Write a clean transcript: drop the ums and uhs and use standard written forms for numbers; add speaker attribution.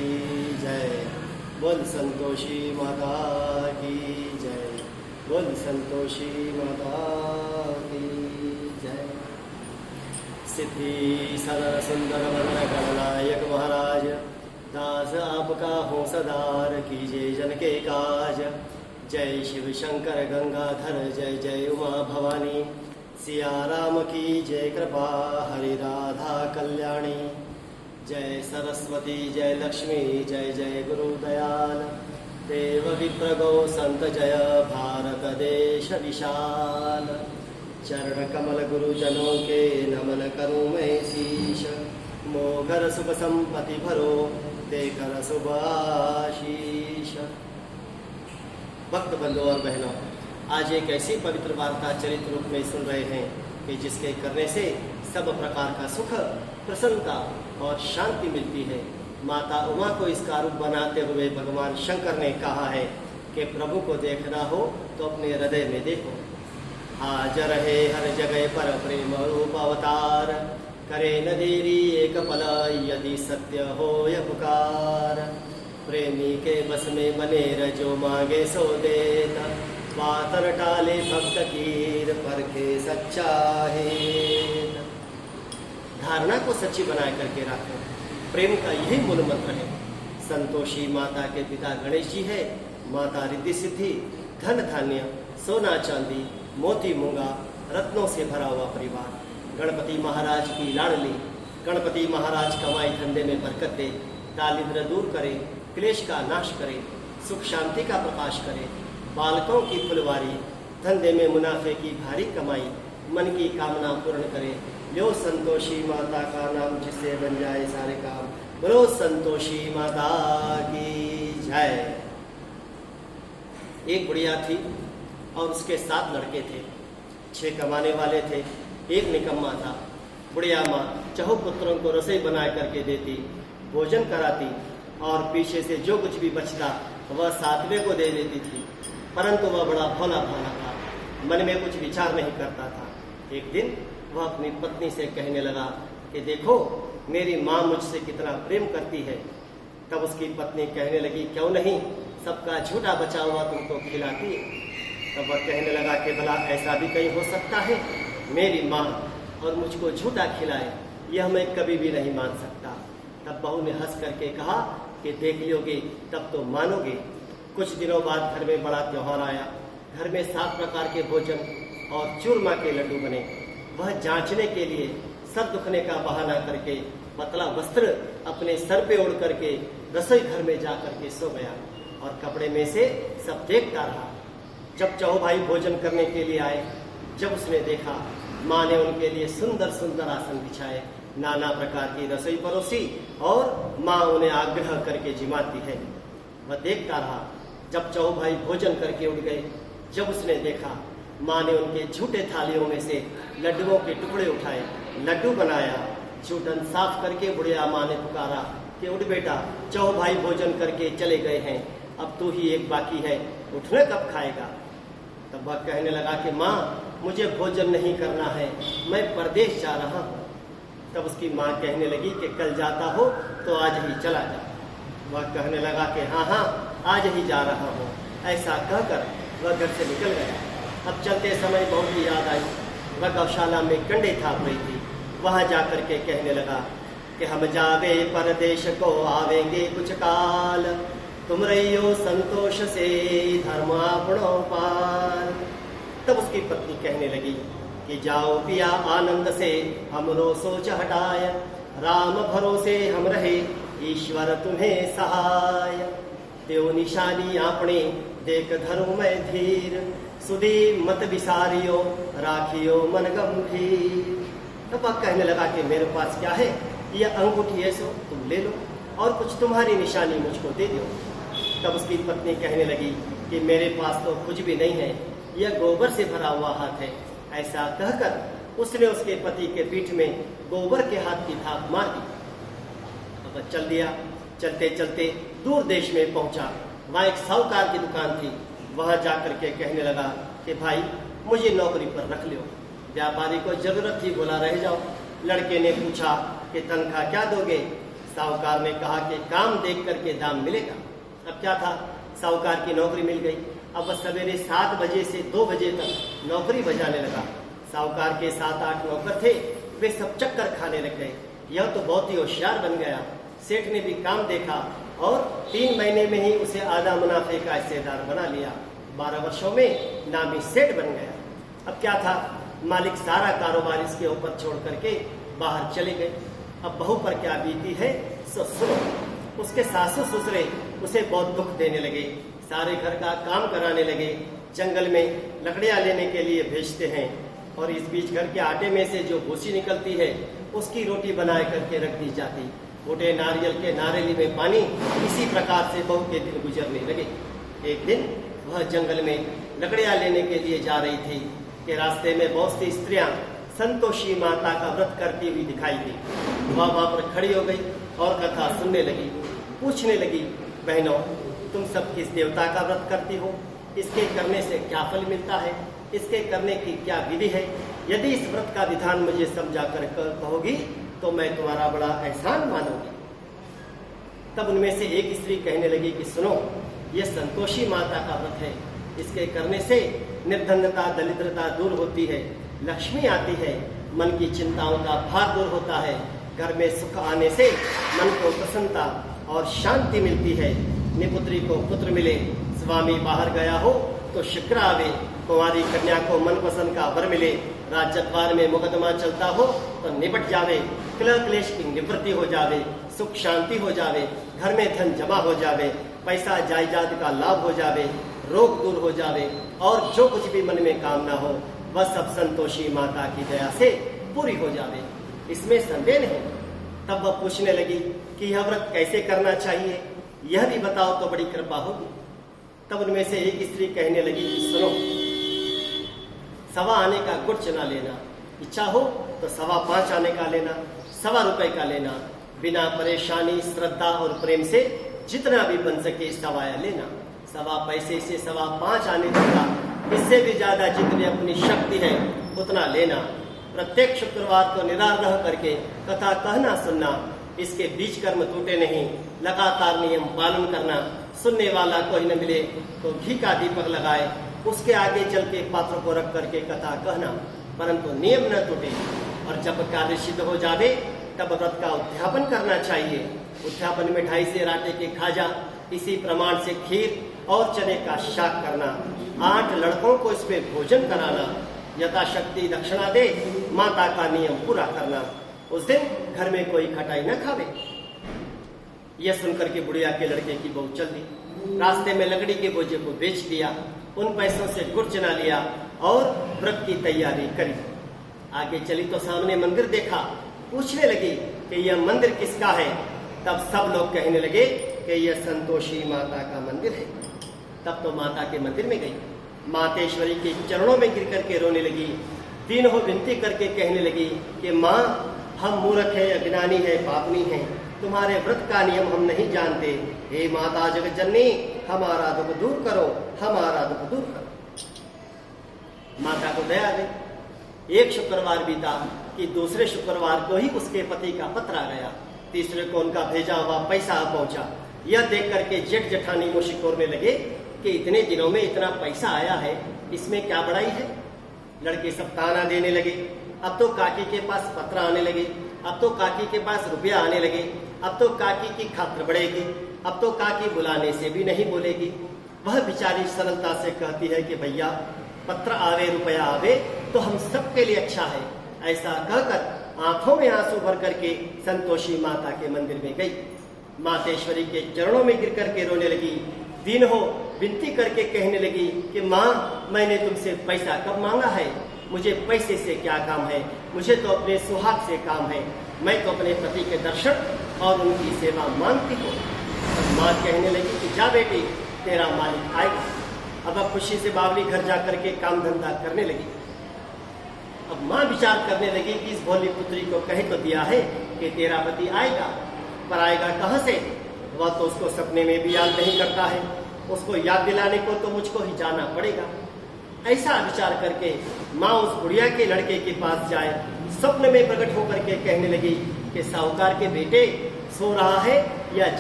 Speaker 1: की जय। बोल संतोषी माता की जय। बोल संतोषी माता की जय। सिद्धि सदा सुंदर वर्ण गणनायक महाराज, दास आपका हो सदार, कीजिए जन के काज। जय शिव शंकर गंगाधर, जय जय उमा भवानी, सिया राम की जय, कृपा हरि राधा कल्याणी। जय सरस्वती जय लक्ष्मी, जय जय गुरु दयाल, देव विप्र गौ संत जय, भारत देश विशाल। चरण कमल गुरुजनों के नमन करूं मैं शीश, मोघर सुख संपत्ति भरो, देकर सुभाशीष। भक्त बंधुओं और बहनों, आज एक ऐसी पवित्र वार्ता चरित्र रूप में सुन रहे हैं कि जिसके करने से सब प्रकार का सुख, प्रसन्नता और शांति मिलती है। माता उमा को इसका रूप बनाते हुए भगवान शंकर ने कहा है कि प्रभु को देखना हो तो अपने हृदय में देखो। हाजर है हर जगह पर प्रेम रूप अवतार, करे न देरी एक पल यदि सत्य हो यह पुकार। प्रेमी के बस में बने रजो मांगे सो देता, पातर टाले भक्त कीर परखे सच्चा है। धारणा को सच्ची बनाए करके रखो, प्रेम का यही मूल मंत्र है। संतोषी माता के पिता गणेश जी है, माता रिद्धि सिद्धि, धन धान्य, सोना चांदी, मोती मूंगा, रत्नों से भरा हुआ परिवार। गणपति महाराज की लाडली, गणपति महाराज कमाई धंधे में बरकत दे, दारिद्र्य दूर करे, क्लेश का नाश करे, सुख शांति का प्रकाश करे, बालकों की फुलवारी, धंधे में मुनाफे की भारी कमाई, मन की कामना पूर्ण करे। लो संतोषी माता का नाम, जिससे बन जाए सारे काम। बोलो संतोषी माता की जय। एक बुढ़िया थी और उसके 7 लड़के थे। 6 कमाने वाले थे, एक निकम्मा था। बुढ़िया माँ चहु पुत्रों को रसोई बना करके देती, भोजन कराती और पीछे से जो कुछ भी बचता वह 7वें को दे देती थी। परंतु वह बड़ा भोला भाला था, मन में कुछ विचार नहीं करता था। एक दिन वह अपनी पत्नी से कहने लगा कि देखो मेरी माँ मुझसे कितना प्रेम करती है। तब उसकी पत्नी कहने लगी, क्यों नहीं, सबका झूठा बचा हुआ तुमको खिलाती। तब वह कहने लगा कि भला ऐसा भी कहीं हो सकता है, मेरी माँ और मुझको झूठा खिलाए, यह मैं कभी भी नहीं मान सकता। तब बहू ने हंस करके कहा कि देख लोगे तब तो मानोगे। कुछ दिनों बाद घर में बड़ा त्योहार आया। घर में 7 प्रकार के भोजन और चूरमा के लड्डू बने। वह जांचने के लिए सर दुखने का बहाना करके पतला वस्त्र अपने सर पे ओढ़ करके रसोई घर में जा करके सो गया और कपड़े में से सब देखता रहा। जब चौ भाई भोजन करने के लिए आए, जब उसने देखा माँ ने उनके लिए सुंदर सुंदर आसन बिछाए, नाना प्रकार की रसोई परोसी और माँ उन्हें आग्रह करके जिमाती है। वह देखता रहा। जब चौ भाई भोजन करके उठ गए, जब उसने देखा माँ ने उनके झूठे थालियों में से लड्डुओं के टुकड़े उठाए, लड्डू बनाया, झूठन साफ करके बुढ़िया माँ ने पुकारा कि उठ बेटा, चौ भाई भोजन करके चले गए हैं, अब तू ही एक बाकी है, उठने कब खाएगा। तब वह कहने लगा कि माँ मुझे भोजन नहीं करना है, मैं परदेश जा रहा हूँ। तब उसकी माँ कहने लगी कि कल जाता हो तो आज ही चला जा। वह कहने लगा कि हाँ हाँ आज ही जा रहा हूँ। ऐसा कहकर वह घर से निकल गया। अब चलते समय बहुत ही याद आई। वह गौशाला में कंडे थाप रही थी। वहाँ जाकर के कहने लगा कि हम जावे परदेश को आवेंगे कुछ काल, तुम रहियो संतोष से धर्म आपणो पार। तब उसकी पत्नी कहने लगी कि जाओ पिया आनंद से हमरो सोच हटाय, राम भरोसे हम रहे ईश्वर तुम्हें सहाय। देव निशानी आपने देख धरो मैं धीर, सुधी मत विसारियो राखियो मन गंभीर। तब वह कहने लगा कि मेरे पास क्या है, यह अंगूठी है सो तुम ले लो और कुछ तुम्हारी निशानी मुझको दे दो। तब उसकी पत्नी कहने लगी कि मेरे पास तो कुछ भी नहीं है, यह गोबर से भरा हुआ हाथ है। ऐसा कहकर उसने उसके पति के पीठ में गोबर के हाथ की थाप मार दी। अब चल दिया। चलते चलते दूर देश में पहुंचा। वहाँ एक साहूकार की दुकान थी। वहां जाकर के कहने लगा कि भाई मुझे नौकरी पर रख लो। व्यापारी को जरूरत थी, बोला रह जाओ। लड़के ने पूछा कि तनख्वाह क्या दोगे। साहूकार ने कहा कि काम देख करके दाम मिलेगा। अब क्या था, साहूकार की नौकरी मिल गई। अब वह सवेरे 7 बजे से 2 बजे तक नौकरी बजाने लगा। साहूकार के 7-8 नौकर थे, वे सब चक्कर खाने लग गए। यह तो बहुत ही होशियार बन गया। सेठ ने भी काम देखा और 3 महीने में ही उसे आधा मुनाफे का हिस्सेदार बना लिया। 12 वर्षों में नामी सेठ बन गया। अब क्या था, मालिक सारा कारोबार इसके ऊपर छोड़ करके बाहर चले गए। अब बहू पर क्या बीती है सो सुनो। उसके सासू ससुरे उसे बहुत दुख देने लगे, सारे घर का काम कराने लगे, जंगल में लकड़ियां लेने के लिए भेजते हैं और इस बीच घर के आटे में से जो भूसी निकलती है उसकी रोटी बनाए करके रख दी जाती। फूटे नारियल के नारेली में पानी, इसी प्रकार से बहू के दिन गुजरने लगे। एक दिन वह जंगल में लकड़ियां लेने के लिए जा रही थी कि रास्ते में बहुत सी स्त्रियां संतोषी माता का व्रत करती हुई दिखाई दी। वह वहां पर खड़ी हो गई और कथा सुनने लगी। पूछने लगी, बहनों तुम सब किस देवता का व्रत करती हो? इसके करने से क्या फल मिलता है? इसके करने की क्या विधि है? यदि इस व्रत का विधान मुझे समझा कर कहोगी तो मैं तुम्हारा बड़ा एहसान मानूंगी। तब उनमें से एक स्त्री कहने लगी कि सुनो, यह संतोषी माता का व्रत है। इसके करने से निर्धनता दरिद्रता दूर होती है, लक्ष्मी आती है, मन की चिंताओं का भार दूर होता है, घर में सुख आने से मन को प्रसन्नता और शांति मिलती है। निपुत्री को पुत्र मिले, स्वामी बाहर गया हो तो शुक्र आवे, कुंवारी कन्या को मनपसंद का वर मिले, राजद्वार में मुकदमा चलता हो तो निपट जावे, कलह क्लेश की निवृत्ति हो जावे, सुख शांति हो जावे, घर में धन जमा हो जावे, पैसा जायदाद का लाभ हो जावे, रोग दूर हो जावे और जो कुछ भी मन में कामना हो वह सब संतोषी माता की दया से पूरी हो जावे, इसमें संदेह नहीं। तब वह पूछने लगी कि यह व्रत कैसे करना चाहिए, यह भी बताओ तो बड़ी कृपा होगी। तब उनमें से एक स्त्री कहने लगी कि सुनो, 1.25 आने का गुड़ चना लेना, इच्छा हो तो 5.25 आने का लेना, 1.25 रुपए का लेना, बिना परेशानी श्रद्धा और प्रेम से जितना भी बन सके सवाया लेना, 1.25 पैसे से 5.25 आने तक का, इससे भी ज्यादा जितनी अपनी शक्ति है उतना लेना। प्रत्येक शुक्रवार को निरार रह करके कथा कहना सुनना, इसके बीच कर्म टूटे नहीं, लगातार नियम पालन करना। सुनने वाला कोई न मिले तो घी का दीपक लगाए, उसके आगे जल के पात्र को रख करके कथा कहना, परंतु नियम न टूटे। और जब कार्य सिद्ध हो जावे तब व्रत का उद्यापन करना चाहिए। उद्यापन मिठाई से राटे के खाजा, इसी प्रमाण से खीर और चने का शाक करना, 8 लड़कों को इस पे भोजन कराना, यथाशक्ति दक्षिणा दे, माता का नियम पूरा करना। उस दिन घर में कोई खटाई न खावे। यह सुनकर के बुढ़िया के लड़के की बहू चल दी, रास्ते में लकड़ी के बोझे को बेच दिया, उन पैसों से गुड़ चना लिया और व्रत की तैयारी करी। आगे चली तो सामने मंदिर देखा, पूछने लगी कि यह मंदिर किसका है। तब सब लोग कहने लगे कि यह संतोषी माता का मंदिर है। तब तो माता के मंदिर में गई, मातेश्वरी के चरणों में गिर करके रोने लगी, तीनों विनती करके कहने लगी कि माँ हम मूर्ख है, अज्ञानी है, पापनी है, तुम्हारे व्रत का नियम हम नहीं जानते। हे माता जगत जननी, हमारा दुख दूर करो, हमारा दुख दूर करो। माता को दया आ गई। एक शुक्रवार बीता कि दूसरे शुक्रवार को ही उसके पति का पत्र आ गया, तीसरे को उनका भेजा हुआ पैसा पहुंचा। यह देख करके जेठ जेठानी मुशिकोरने लगे कि इतने दिनों में इतना पैसा आया है, इसमें क्या बड़ाई है। लड़के सब ताना देने लगे। अब तो काकी के पास पत्र आने लगे, अब तो काकी के पास रुपया आने लगे, अब तो काकी की खातिर बढ़ेगी, अब तो काकी बुलाने से भी नहीं बोलेगी। वह बेचारी सरलता से कहती है कि भैया पत्र आवे रुपया आवे तो हम सबके लिए अच्छा है। ऐसा कहकर आंखों में आंसू भर करके संतोषी माता के मंदिर में गई, मातेश्वरी के चरणों में गिर करके रोने लगी। दिन हो विनती करके कहने लगी कि माँ मैंने तुमसे पैसा कब मांगा है, मुझे पैसे से क्या काम है, मुझे तो अपने सुहाग से काम है, मैं तो अपने पति के दर्शन और उनकी सेवा मांगती हूँ। माँ कहने लगी कि जा बेटी तेरा मालिक आएगा। अब खुशी से बावली घर जा करके काम धंधा करने लगी। अब माँ विचार करने लगी कि इस भोली पुत्री को कह तो दिया है कि तेरा पति आएगा, पर आएगा कहाँ से, वह तो उसको सपने में भी याद नहीं करता है, उसको याद दिलाने को तो मुझको ही जाना पड़ेगा। ऐसा विचार करके माँ उस बुढ़िया के लड़के के पास जाए, स्वप्न में प्रकट होकर के कहने लगी कि साहूकार के बेटे सो रहा है या